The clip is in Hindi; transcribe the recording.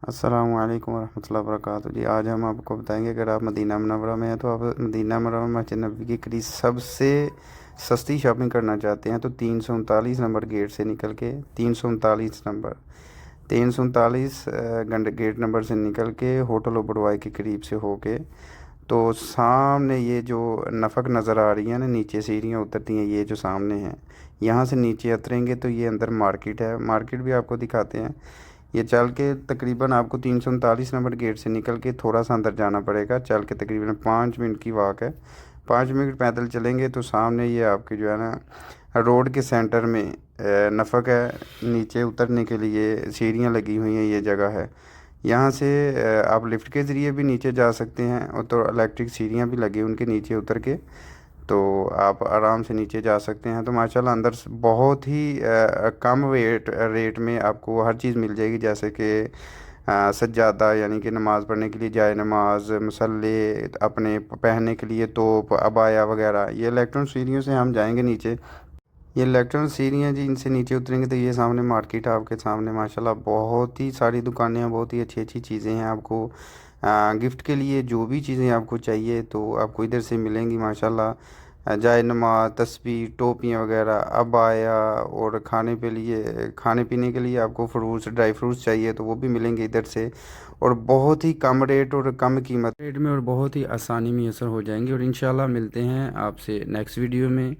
अस्सलामुअलैकुम वरहमतुल्लाहि वबरकातुहू जी। आज हम आपको बताएंगे, अगर आप मदीना मुनव्वरा में हैं तो आप मदीना मुनव्वरा मस्जिद नबवी के करीब सबसे सस्ती शॉपिंग करना चाहते हैं तो 339 नंबर गेट से निकल के 339 गेट नंबर से निकल के होटल ओबरवाई के करीब से होके तो सामने ये जो नफक नज़र आ रही है ना, नीचे सीढ़ियाँ उतरती हैं, ये जो सामने हैं, यहाँ से नीचे उतरेंगे तो ये अंदर मार्केट है। मार्केट भी आपको दिखाते हैं। ये चल के तकरीबन आपको 339 नंबर गेट से निकल के थोड़ा सा अंदर जाना पड़ेगा। चल के तकरीबन 5 मिनट की वॉक है। 5 मिनट पैदल चलेंगे तो सामने ये आपके जो है ना, रोड के सेंटर में नफक है। नीचे उतरने के लिए सीढ़ियाँ लगी हुई हैं, ये जगह है। यहाँ से आप लिफ्ट के ज़रिए भी नीचे जा सकते हैं, और तो इलेक्ट्रिक सीढ़ियाँ भी लगी हैं उनके नीचे उतर के, तो आप आराम से नीचे जा सकते हैं। तो माशाल्लाह अंदर से बहुत ही कम रेट में आपको हर चीज़ मिल जाएगी, जैसे कि सज्जादा यानी कि नमाज़ पढ़ने के लिए जाए नमाज, मसल्ले, अपने पहनने के लिए तोप, अबाया वगैरह। ये इलेक्ट्रॉनिक सीढ़ियों से हम जाएंगे नीचे। ये इलेक्ट्रॉनिक सीढ़ियाँ जी, इनसे नीचे उतरेंगे तो ये सामने मार्केट है आपके सामने। माशाल्लाह बहुत ही सारी दुकानें हैं, बहुत ही अच्छी अच्छी चीज़ें हैं। आपको गिफ्ट के लिए जो भी चीज़ें आपको चाहिए तो आपको इधर से मिलेंगी माशाल्लाह। जाए नमाज, तस्बीह, टोपियाँ वगैरह, अबाया, और खाने पीने के लिए आपको फ्रूट्स, ड्राई फ्रूट्स चाहिए तो वो भी मिलेंगे इधर से। और बहुत ही कम रेट और कम कीमत रेट में और बहुत ही आसानी में असर हो जाएंगे। और इंशाल्लाह मिलते हैं आपसे नेक्स्ट वीडियो में।